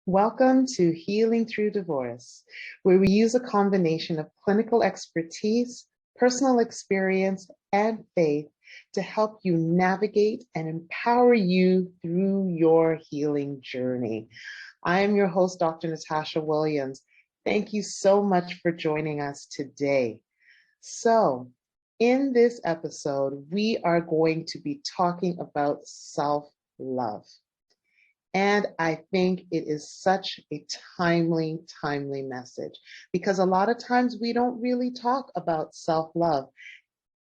Welcome to Healing Through Divorce, where we use a combination of clinical expertise, personal experience, and faith to help you navigate and empower you through your healing journey. I am your host, Dr. Natasha Williams. Thank you so much for joining us today. So, in this episode, we are going to be talking about self-love. And I think it is such a timely message because a lot of times we don't really talk about self-love.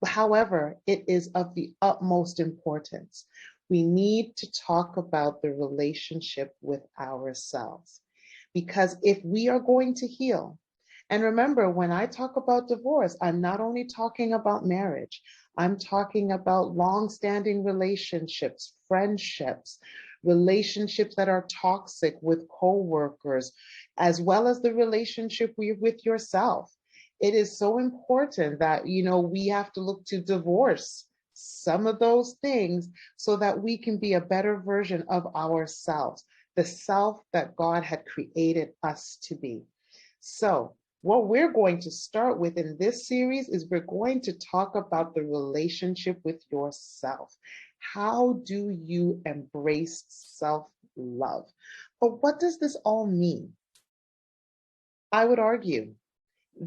However, it is of the utmost importance. We need to talk about the relationship with ourselves because if we are going to heal, and remember, when I talk about divorce, I'm not only talking about marriage, I'm talking about long-standing relationships, friendships, relationships that are toxic with coworkers, as well as the relationship with yourself. It is so important that, we have to look to divorce some of those things so that we can be a better version of ourselves, the self that God had created us to be. So, what we're going to start with in this series is we're going to talk about the relationship with yourself. How do you embrace self-love? But what does this all mean? I would argue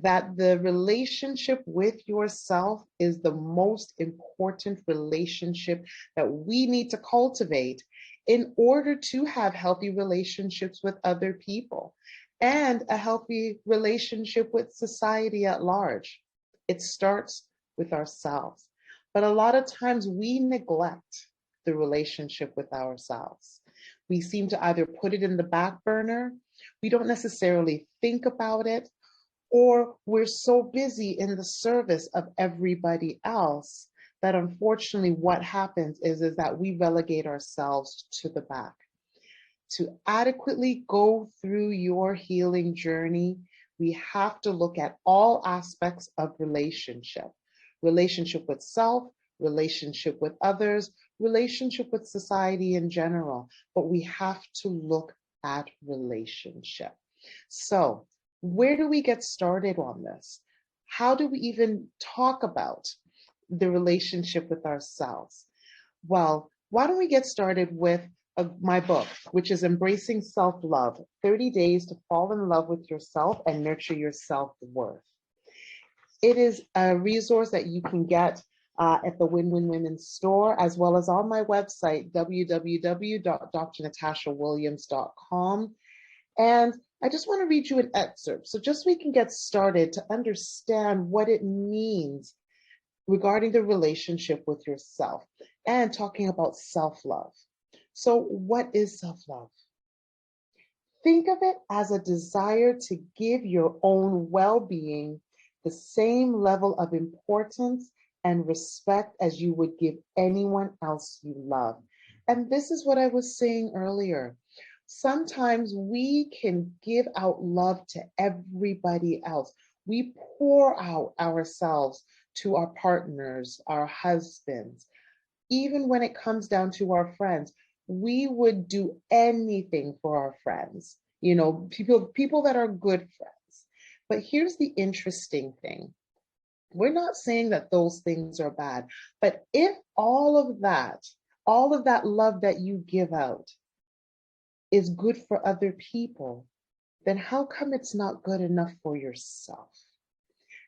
that the relationship with yourself is the most important relationship that we need to cultivate in order to have healthy relationships with other people and a healthy relationship with society at large. It starts with ourselves. But a lot of times we neglect the relationship with ourselves. We seem to either put it in the back burner, we don't necessarily think about it, or we're so busy in the service of everybody else that unfortunately what happens is that we relegate ourselves to the back. To adequately go through your healing journey, we have to look at all aspects of relationship with self, relationship with others, relationship with society in general, but we have to look at relationship. So, where do we get started on this? How do we even talk about the relationship with ourselves? Well, why don't we get started with my book, which is Embracing Self-Love, 30 Days to Fall in Love with Yourself and Nurture Your Self-Worth. It is a resource that you can get at the Win-Win Women's store, as well as on my website, www.drnatashawilliams.com. And I just want to read you an excerpt, so just so we can get started to understand what it means regarding the relationship with yourself and talking about self-love. So what is self-love? Think of it as a desire to give your own well-being the same level of importance and respect as you would give anyone else you love. And this is what I was saying earlier. Sometimes we can give out love to everybody else. We pour out ourselves to our partners, our husbands. Even when it comes down to our friends, we would do anything for our friends, people that are good friends. But here's the interesting thing. We're not saying that those things are bad, but if all of that love that you give out is good for other people, then how come it's not good enough for yourself?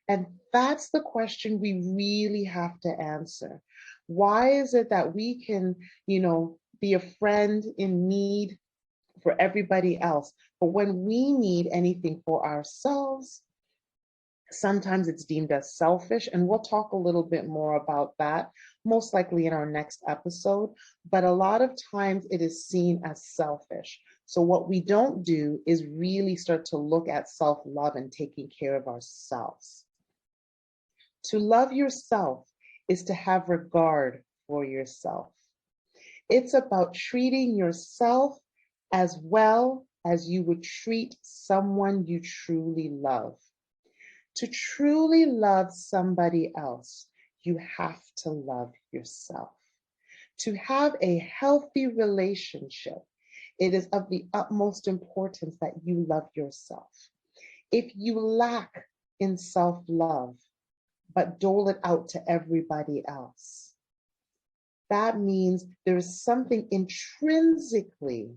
And that's the question we really have to answer. Why is it that we can, be a friend in need for everybody else, but when we need anything for ourselves, sometimes it's deemed as selfish, and we'll talk a little bit more about that, most likely in our next episode, but a lot of times it is seen as selfish. So what we don't do is really start to look at self-love and taking care of ourselves. To love yourself is to have regard for yourself. It's about treating yourself as well as you would treat someone you truly love. To truly love somebody else, you have to love yourself. To have a healthy relationship, It is of the utmost importance that you love yourself. If you lack in self-love, but dole it out to everybody else, that means there is something intrinsically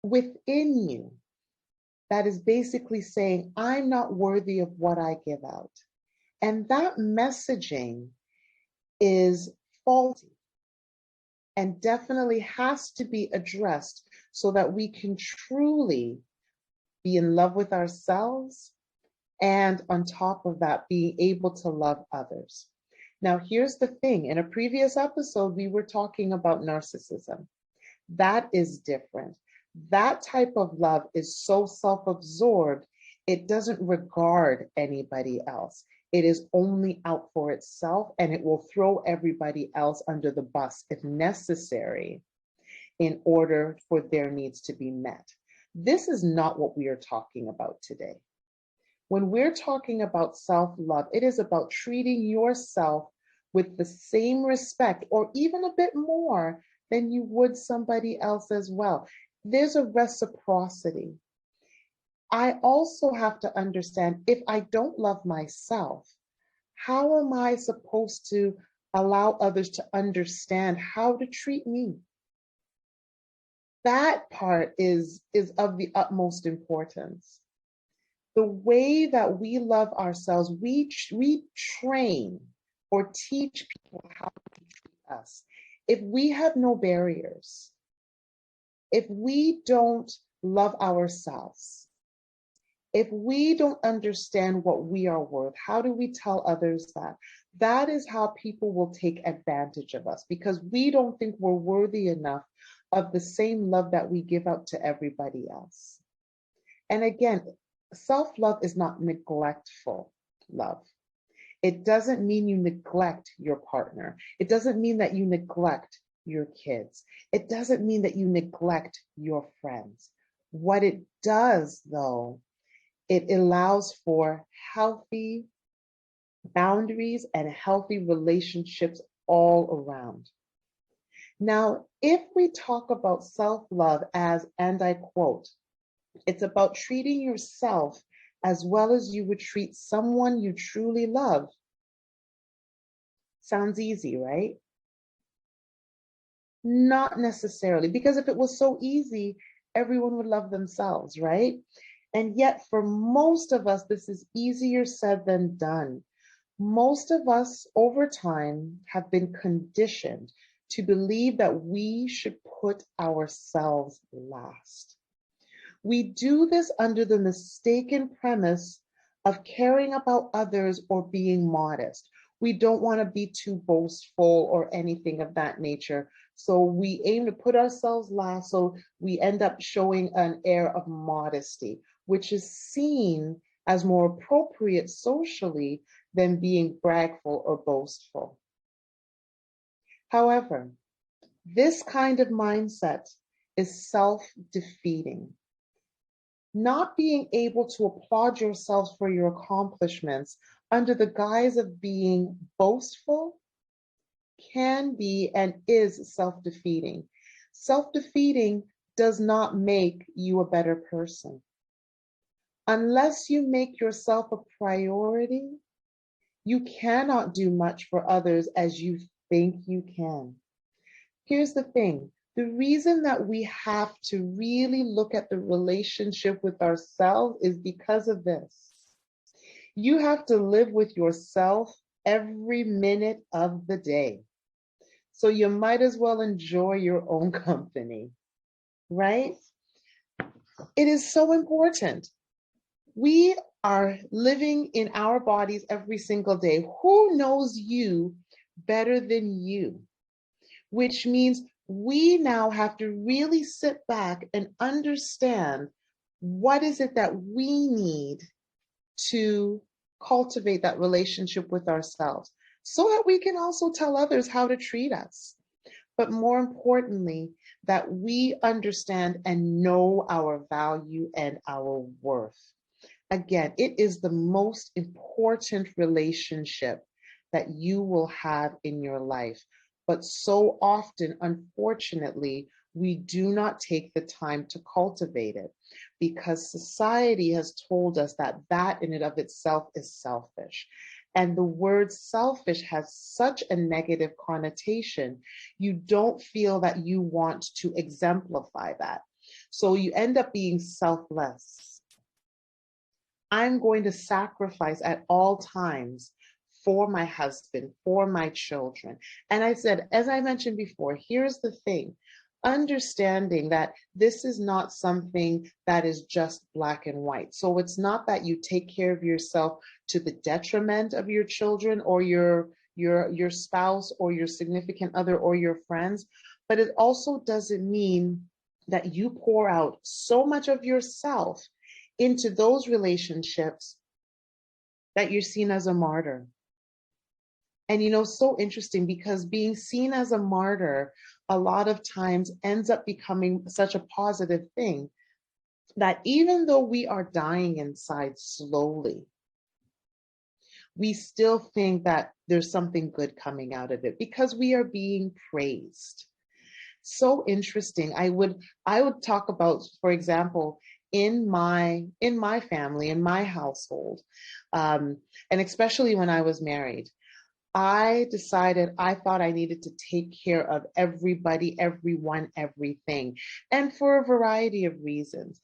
within you that is basically saying, I'm not worthy of what I give out. And that messaging is faulty and definitely has to be addressed so that we can truly be in love with ourselves, and on top of that, being able to love others. Now, here's the thing. In a previous episode, we were talking about narcissism. That is different. That type of love is so self-absorbed, it doesn't regard anybody else. It is only out for itself, and it will throw everybody else under the bus if necessary in order for their needs to be met. This is not what we are talking about today. When we're talking about self-love, it is about treating yourself with the same respect or even a bit more than you would somebody else as well. There's a reciprocity. I also have to understand, if I don't love myself, how am I supposed to allow others to understand how to treat me? That part is of the utmost importance. The way that we love ourselves, we train or teach people how to treat us. If we have no barriers, if we don't love ourselves, if we don't understand what we are worth, how do we tell others that? That is how people will take advantage of us, because we don't think we're worthy enough of the same love that we give out to everybody else. And again, self-love is not neglectful love. It doesn't mean you neglect your partner. It doesn't mean that you neglect your kids. It doesn't mean that you neglect your friends. What it does, though, it allows for healthy boundaries and healthy relationships all around. Now, if we talk about self-love as, and I quote, it's about treating yourself as well as you would treat someone you truly love. Sounds easy, right? Not necessarily, because if it was so easy, everyone would love themselves, right? And yet for most of us, this is easier said than done. Most of us over time have been conditioned to believe that we should put ourselves last. We do this under the mistaken premise of caring about others or being modest. We don't want to be too boastful or anything of that nature. So we aim to put ourselves last, so we end up showing an air of modesty, which is seen as more appropriate socially than being bragful or boastful. However, this kind of mindset is self-defeating. Not being able to applaud yourselves for your accomplishments under the guise of being boastful can be and is self-defeating. Self-defeating does not make you a better person. Unless you make yourself a priority, you cannot do much for others as you think you can. Here's the thing. The reason that we have to really look at the relationship with ourselves is because of this. You have to live with yourself every minute of the day. So you might as well enjoy your own company, right? It is so important. We are living in our bodies every single day. Who knows you better than you? Which means we now have to really sit back and understand what is it that we need to cultivate that relationship with ourselves, so that we can also tell others how to treat us. But more importantly, that we understand and know our value and our worth. Again, it is the most important relationship that you will have in your life. But so often, unfortunately, we do not take the time to cultivate it because society has told us that that in and of itself is selfish. And the word selfish has such a negative connotation, you don't feel that you want to exemplify that. So you end up being selfless. I'm going to sacrifice at all times for my husband, for my children. And I said, as I mentioned before, here's the thing, understanding that this is not something that is just black and white. So it's not that you take care of yourself to the detriment of your children or your spouse or your significant other or your friends, but it also doesn't mean that you pour out so much of yourself into those relationships that you're seen as a martyr. And so interesting because being seen as a martyr a lot of times ends up becoming such a positive thing that even though we are dying inside slowly, we still think that there's something good coming out of it because we are being praised. So interesting. I would talk about, for example, in my family, in my household, and especially when I was married, I decided I thought I needed to take care of everybody, everyone, everything. And for a variety of reasons.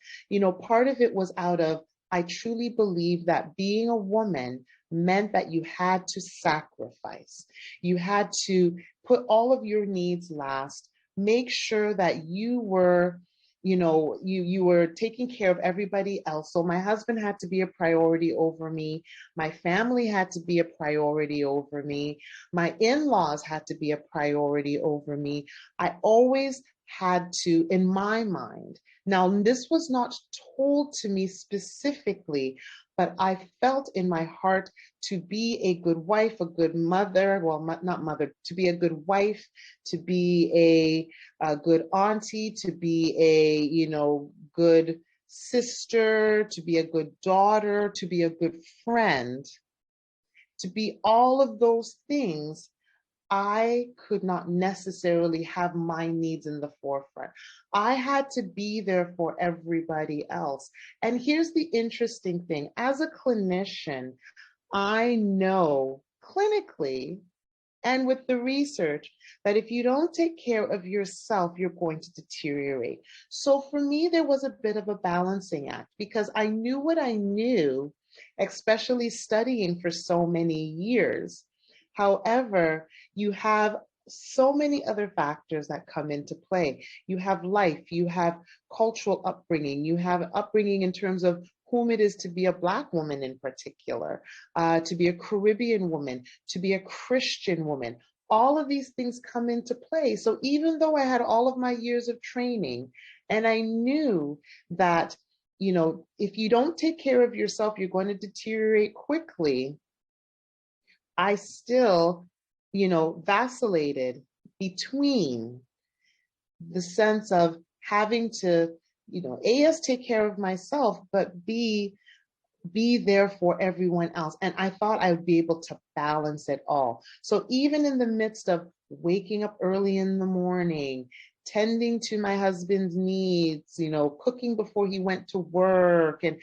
Part of it was out of, I truly believe that being a woman meant that you had to sacrifice. You had to put all of your needs last, make sure that you were you were taking care of everybody else. So my husband had to be a priority over me. My family had to be a priority over me. My in-laws had to be a priority over me. I always had to, in my mind. Now, this was not told to me specifically, but I felt in my heart to be a good wife, a good mother, well, not mother, to be a good wife, to be a good auntie, to be a, good sister, to be a good daughter, to be a good friend, to be all of those things. I could not necessarily have my needs in the forefront. I had to be there for everybody else. And here's the interesting thing. As a clinician, I know clinically and with the research that if you don't take care of yourself, you're going to deteriorate. So for me, there was a bit of a balancing act because I knew what I knew, especially studying for so many years. However, you have so many other factors that come into play. You have life, you have cultural upbringing, you have upbringing in terms of whom it is to be a Black woman in particular, to be a Caribbean woman, to be a Christian woman. All of these things come into play. So even though I had all of my years of training and I knew that, if you don't take care of yourself, you're going to deteriorate quickly, I still, vacillated between the sense of having to, A, take care of myself, but B, be there for everyone else. And I thought I would be able to balance it all. So even in the midst of waking up early in the morning, tending to my husband's needs, cooking before he went to work and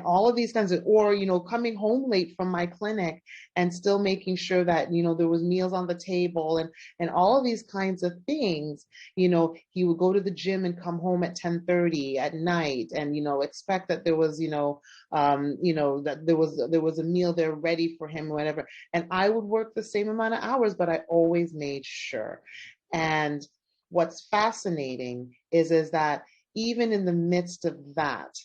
all of these kinds of, or, coming home late from my clinic and still making sure that, there was meals on the table and all of these kinds of things. He would go to the gym and come home at 10:30 at night and, expect that there was, that there was a meal there ready for him, whatever. And I would work the same amount of hours, but I always made sure. And what's fascinating is that even in the midst of that,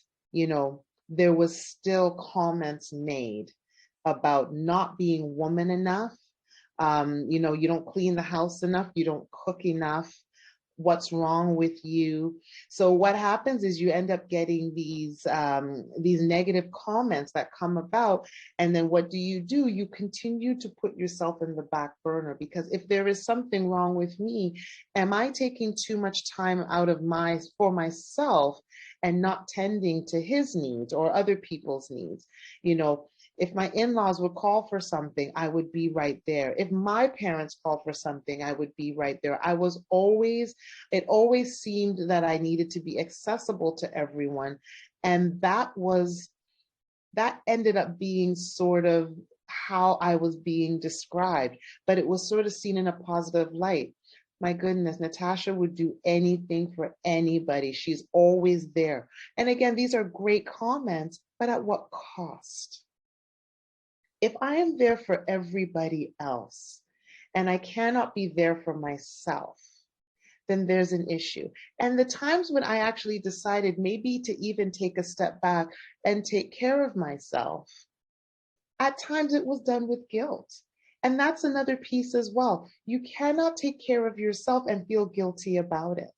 there was still comments made about not being woman enough. You don't clean the house enough, you don't cook enough. What's wrong with you? So what happens is you end up getting these negative comments that come about, and then what do? You continue to put yourself in the back burner, because if there is something wrong with me, am I taking too much time out of for myself and not tending to his needs or other people's needs? If my in-laws would call for something, I would be right there. If my parents called for something, I would be right there. It always seemed that I needed to be accessible to everyone. And that ended up being sort of how I was being described, but it was sort of seen in a positive light. My goodness, Natasha would do anything for anybody. She's always there. And again, these are great comments, but at what cost? If I am there for everybody else and I cannot be there for myself, then there's an issue. And the times when I actually decided maybe to even take a step back and take care of myself, at times it was done with guilt. And that's another piece as well. You cannot take care of yourself and feel guilty about it.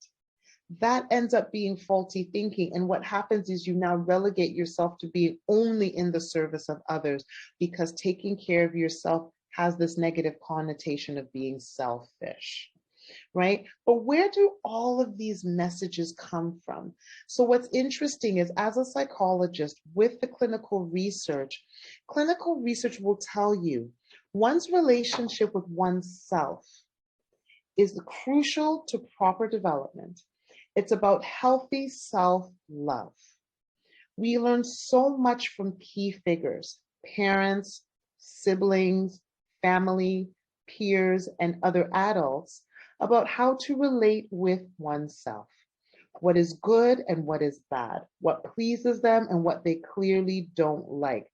That ends up being faulty thinking. And what happens is you now relegate yourself to being only in the service of others, because taking care of yourself has this negative connotation of being selfish, right? But where do all of these messages come from? So what's interesting is, as a psychologist with the clinical research will tell you one's relationship with oneself is crucial to proper development. It's about healthy self-love. We learn so much from key figures, parents, siblings, family, peers, and other adults about how to relate with oneself, what is good and what is bad, what pleases them and what they clearly don't like.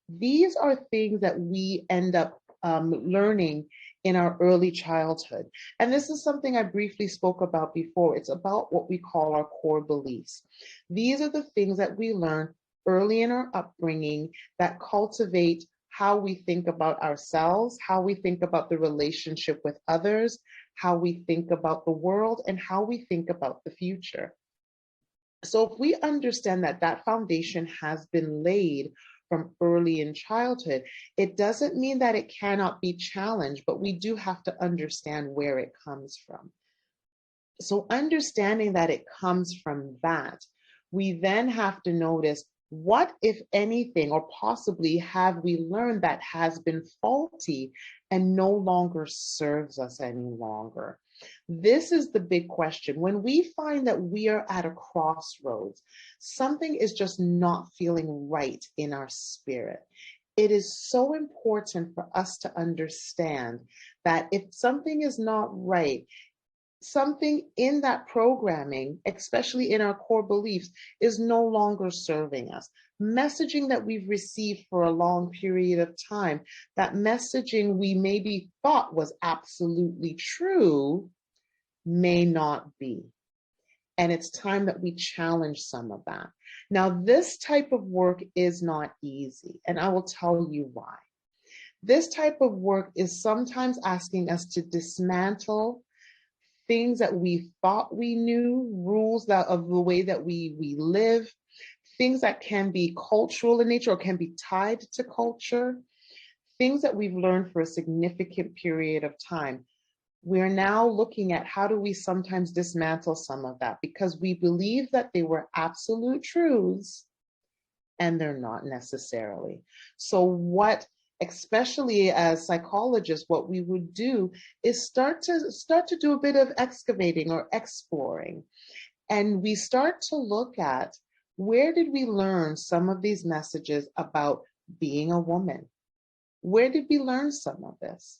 These are things that we end up learning in our early childhood. And this is something I briefly spoke about before. It's about what we call our core beliefs. These are the things that we learn early in our upbringing that cultivate how we think about ourselves, how we think about the relationship with others, how we think about the world, and how we think about the future. So if we understand that that foundation has been laid from early in childhood, it doesn't mean that it cannot be challenged, but we do have to understand where it comes from. So understanding that it comes from that, we then have to notice what, if anything, or possibly have we learned that has been faulty and no longer serves us any longer. This is the big question. When we find that we are at a crossroads, something is just not feeling right in our spirit. It is so important for us to understand that if something is not right, something in that programming, especially in our core beliefs, is no longer serving us. Messaging that we've received for a long period of time, that messaging we maybe thought was absolutely true, may not be. And it's time that we challenge some of that. Now, this type of work is not easy, and I will tell you why. This type of work is sometimes asking us to dismantle things that we thought we knew, rules that of the way that we live, things that can be cultural in nature or can be tied to culture, things that we've learned for a significant period of time. We're now looking at how do we sometimes dismantle some of that, because we believe that they were absolute truths and they're not necessarily. So what, especially as psychologists, what we would do is start to do a bit of excavating or exploring. And we start to look at, where did we learn some of these messages about being a woman? Where did we learn some of this?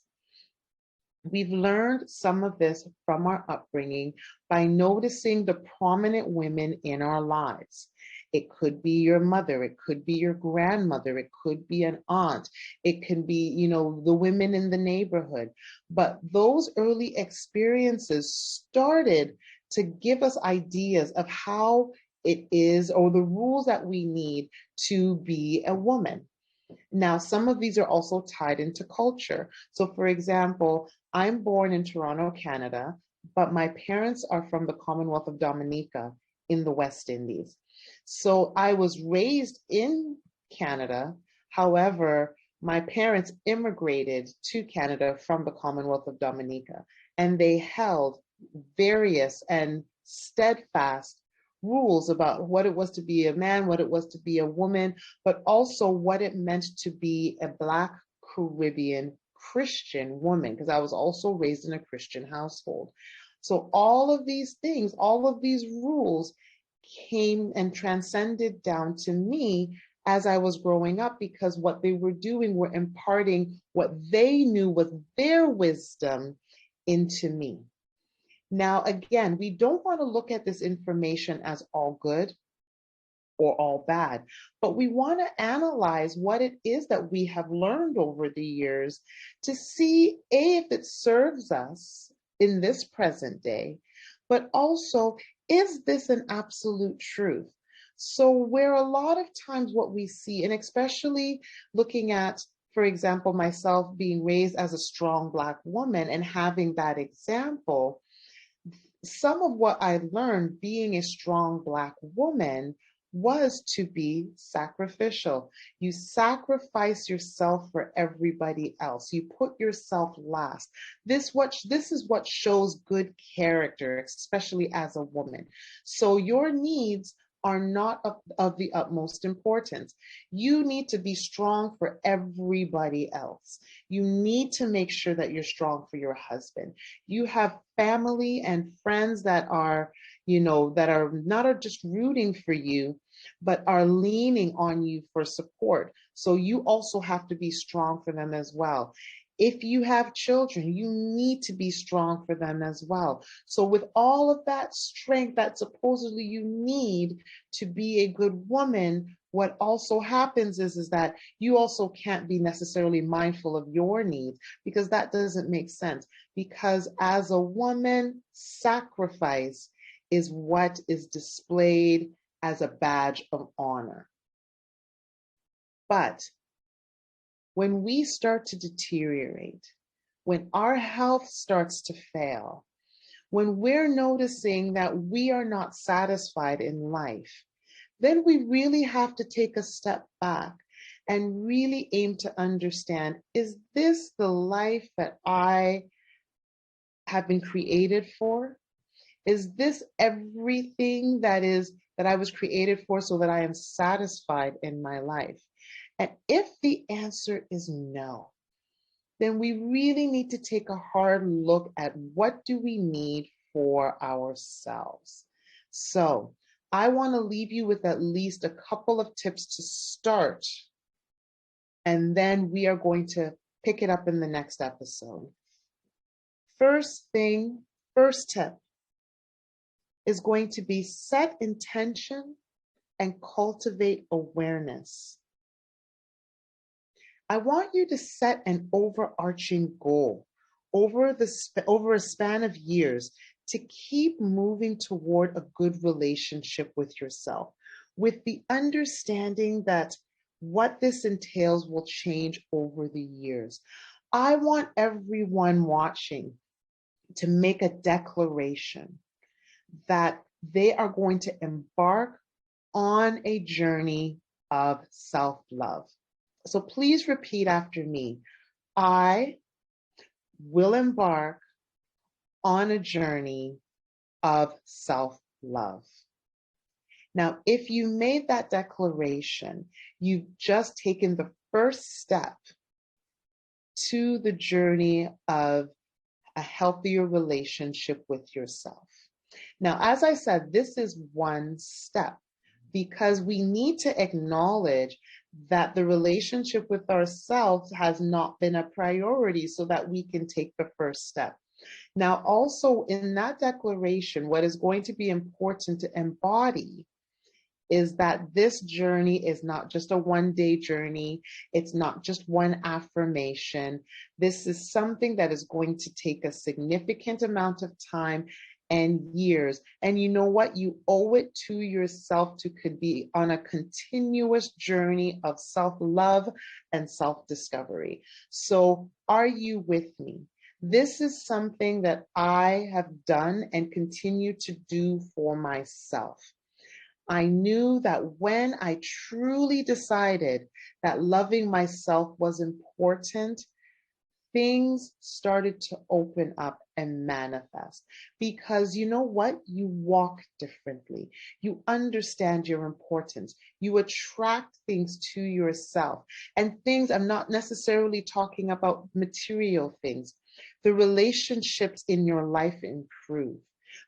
We've learned some of this from our upbringing by noticing the prominent women in our lives. It could be your mother, it could be your grandmother, it could be an aunt, it can be, the women in the neighborhood. But those early experiences started to give us ideas of how it is, or the rules that we need to be a woman. Now, some of these are also tied into culture. So for example, I'm born in Toronto, Canada, but my parents are from the Commonwealth of Dominica in the West Indies. So I was raised in Canada. However, my parents immigrated to Canada from the Commonwealth of Dominica, and they held various and steadfast rules about what it was to be a man, what it was to be a woman, but also what it meant to be a Black Caribbean Christian woman, because I was also raised in a Christian household. So all of these things, all of these rules came and transcended down to me as I was growing up, because what they were doing were imparting what they knew was their wisdom into me. Now, again, we don't want to look at this information as all good or all bad, but we want to analyze what it is that we have learned over the years to see, A, if it serves us in this present day, but also, is this an absolute truth? So where a lot of times what we see, and especially looking at, for example, myself being raised as a strong Black woman and having that example, some of what I learned being a strong Black woman was to be sacrificial. You sacrifice yourself for everybody else. You put yourself last. This is what shows good character, especially as a woman. So your needs are not of the utmost importance. You need to be strong for everybody else. You need to make sure that you're strong for your husband. You have family and friends that are, that are not just rooting for you, but are leaning on you for support. So you also have to be strong for them as well. If you have children, you need to be strong for them as well. So with all of that strength that supposedly you need to be a good woman, what also happens is that you also can't be necessarily mindful of your needs, because that doesn't make sense. Because as a woman, sacrifice is what is displayed as a badge of honor. But when we start to deteriorate, when our health starts to fail, when we're noticing that we are not satisfied in life, then we really have to take a step back and really aim to understand, is this the life that I have been created for? Is this everything that I was created for, so that I am satisfied in my life? And if the answer is no, then we really need to take a hard look at what do we need for ourselves. So I want to leave you with at least a couple of tips to start, and then we are going to pick it up in the next episode. First tip is going to be set intention and cultivate awareness. I want you to set an overarching goal over a span of years to keep moving toward a good relationship with yourself, with the understanding that what this entails will change over the years. I want everyone watching to make a declaration that they are going to embark on a journey of self-love. So please repeat after me. I will embark on a journey of self-love. Now, if you made that declaration, you've just taken the first step to the journey of a healthier relationship with yourself. Now, as I said, this is one step, because we need to acknowledge that the relationship with ourselves has not been a priority, so that we can take the first step. Now, also in that declaration, what is going to be important to embody is that this journey is not just a one-day journey. It's not just one affirmation. This is something that is going to take a significant amount of time and years. And you know what? You owe it to yourself to could be on a continuous journey of self-love and self-discovery. So are you with me? This is something that I have done and continue to do for myself. I knew that when I truly decided that loving myself was important, things started to open up and manifest because you know what? You walk differently. You understand your importance. You attract things to yourself. And things, I'm not necessarily talking about material things. The relationships in your life improve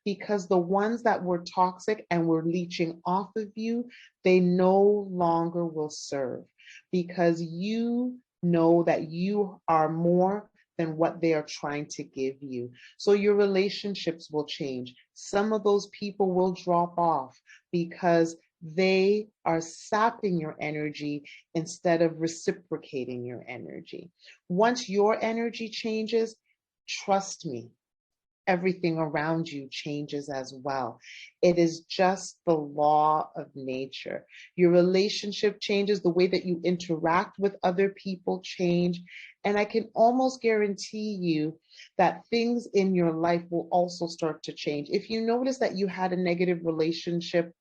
because the ones that were toxic and were leeching off of you, they no longer will serve because you know that you are more than what they are trying to give you. So your relationships will change. Some of those people will drop off because they are sapping your energy instead of reciprocating your energy. Once your energy changes, trust me, everything around you changes as well. It is just the law of nature. Your relationship changes, the way that you interact with other people change. And I can almost guarantee you that things in your life will also start to change. If you notice that you had a negative relationship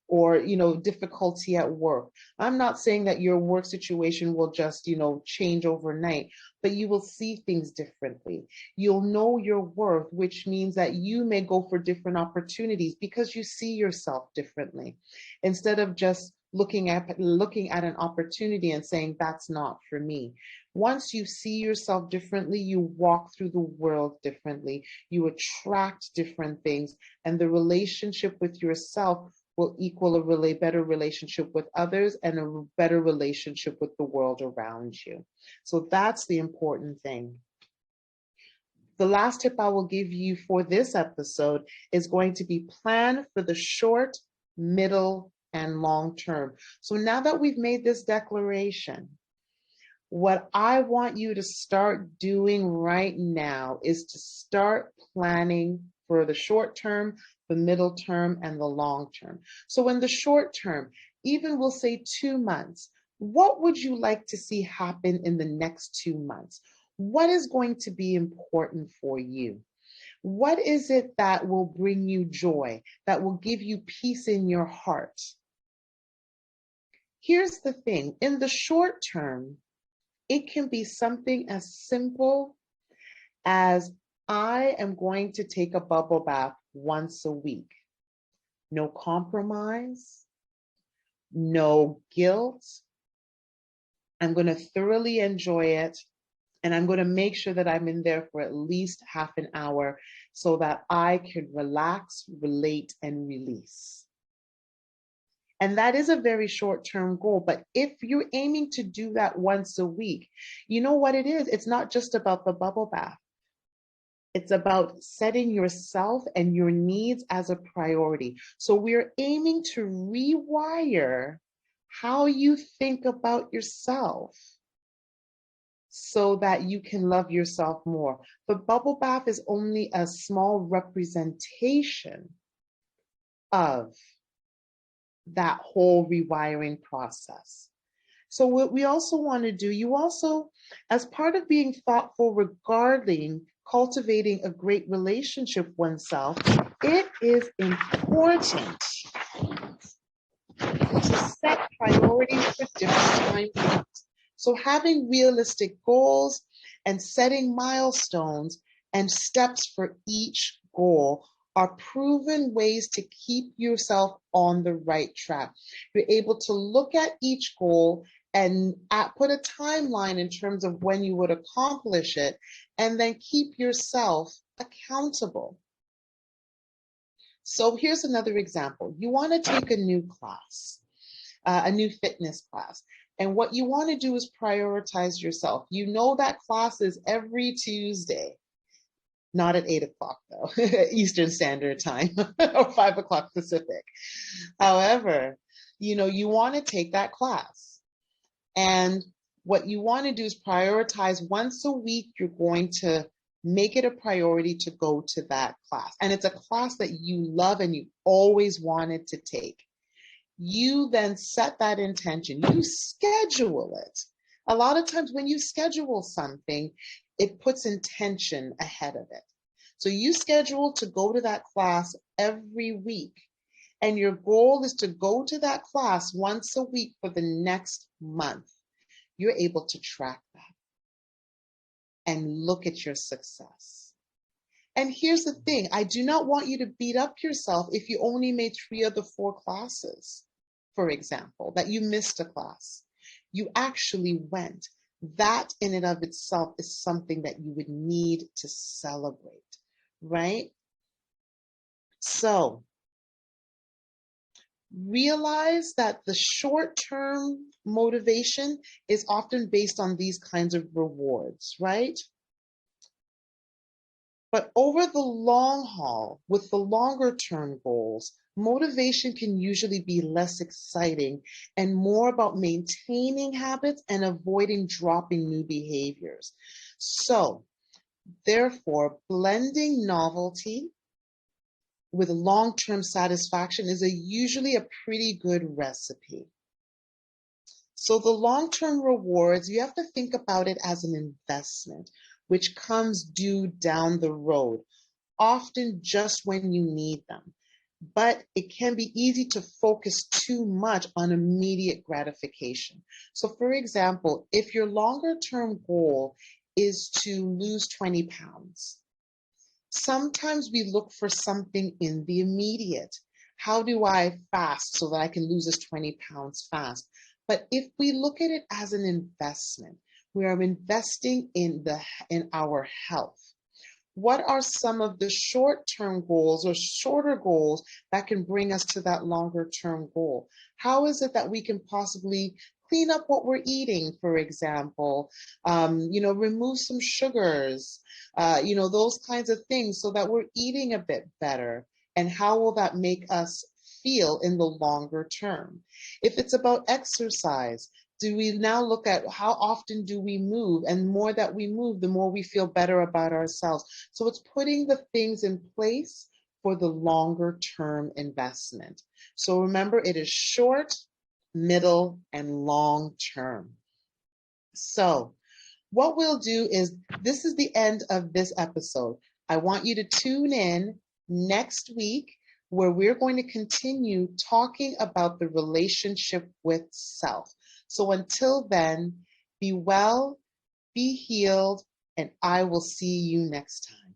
or difficulty at work, I'm not saying that your work situation will just change overnight, but you will see things differently. You'll know your worth, which means that you may go for different opportunities because you see yourself differently instead of just looking at an opportunity and saying that's not for me. Once you see yourself differently, you walk through the world differently, you attract different things, and the relationship with yourself will equal a really better relationship with others and a better relationship with the world around you. So that's the important thing. The last tip I will give you for this episode is going to be plan for the short, middle, and long term. So now that we've made this declaration, what I want you to start doing right now is to start planning for the short term, the middle term, and the long term. So in the short term, even we'll say 2 months, what would you like to see happen in the next 2 months? What is going to be important for you? What is it that will bring you joy, that will give you peace in your heart? Here's the thing, in the short term, it can be something as simple as I am going to take a bubble bath once a week. No compromise, no guilt. I'm going to thoroughly enjoy it. And I'm going to make sure that I'm in there for at least half an hour so that I can relax, relate, and release. And that is a very short-term goal. But if you're aiming to do that once a week, you know what it is? It's not just about the bubble bath. It's about setting yourself and your needs as a priority. So we're aiming to rewire how you think about yourself so that you can love yourself more. But bubble bath is only a small representation of that whole rewiring process. So what we also want to do, you also, as part of being thoughtful regarding cultivating a great relationship with oneself, it is important to set priorities for different time frames. So having realistic goals and setting milestones and steps for each goal are proven ways to keep yourself on the right track. You're able to look at each goal and put a timeline in terms of when you would accomplish it, and then keep yourself accountable. So here's another example. You want to take a new class, a new fitness class. And what you want to do is prioritize yourself. You know that class is every Tuesday. Not at 8 o'clock though, Eastern Standard Time or 5 o'clock Pacific. However, you want to take that class. And what you want to do is prioritize once a week, you're going to make it a priority to go to that class. And it's a class that you love and you always wanted to take. You then set that intention, you schedule it. A lot of times when you schedule something, it puts intention ahead of it. So you schedule to go to that class every week. And your goal is to go to that class once a week for the next month. You're able to track that. and look at your success. And here's the thing, I do not want you to beat up yourself if you only made 3 of the 4 classes, for example, that you missed a class. You actually went. That in and of itself is something that you would need to celebrate, right? So realize that the short-term motivation is often based on these kinds of rewards, right? But over the long haul, with the longer term goals, motivation can usually be less exciting and more about maintaining habits and avoiding dropping new behaviors. So, therefore, blending novelty with long-term satisfaction is usually a pretty good recipe. So the long-term rewards, you have to think about it as an investment, which comes due down the road, often just when you need them. But it can be easy to focus too much on immediate gratification. So for example, if your longer-term goal is to lose 20 pounds, sometimes we look for something in the immediate. How do I fast so that I can lose this 20 pounds fast? But if we look at it as an investment, we are investing in our health. What are some of the short-term goals or shorter goals that can bring us to that longer-term goal? How is it that we can possibly clean up what we're eating, for example, remove some sugars, those kinds of things so that we're eating a bit better? And how will that make us feel in the longer term? If it's about exercise, do we now look at how often do we move? And the more that we move, the more we feel better about ourselves. So it's putting the things in place for the longer term investment. So remember, it is short, middle, and long term. So what we'll do is, this is the end of this episode. I want you to tune in next week where we're going to continue talking about the relationship with self. So until then, be well, be healed, and I will see you next time.